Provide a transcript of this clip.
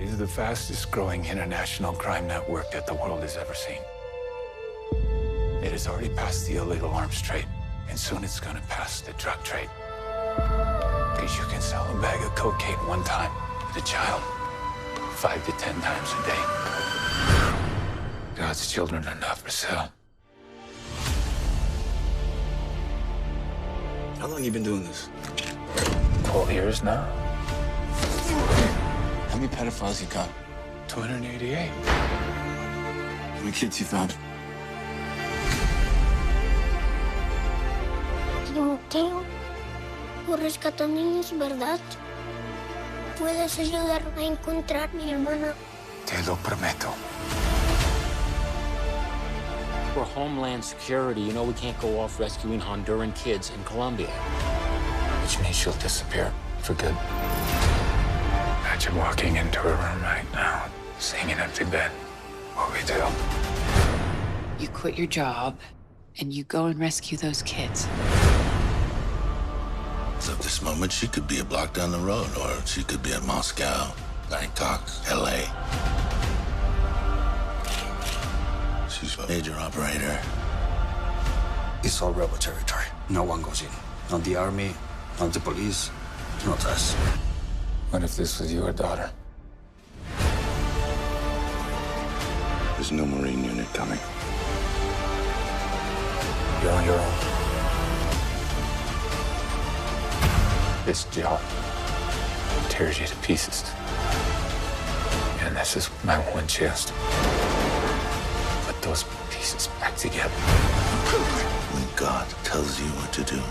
It is the fastest growing international crime network that the world has ever seen. It has already passed the illegal arms trade, and soon it's gonna pass the drug trade. Because you can sell a bag of cocaine one time to a child 5 to 10 times a day. God's children are not for sale. How long you been doing this? 12 years now. How many pedophiles you got? 288. How many kids you found? Timoteo, tú rescatas niños, ¿verdad? ¿Puedes ayudarme a encontrar a mi hermana? Te lo prometo. For Homeland Security, you know we can't go off rescuing Honduran kids in Colombia. Which means she'll disappear for good. Imagine walking into her room right now, seeing an empty bed. What we do? You quit your job, and you go and rescue those kids. So at this moment, she could be a block down the road, or she could be in Moscow, Bangkok, LA. She's a major operator. It's all rebel territory. No one goes in. Not the army, not the police, not us. What if this was your daughter? There's no Marine unit coming. You're on your own. This job tears you to pieces. And this is my one chance to put those pieces back together. When God tells you what to do,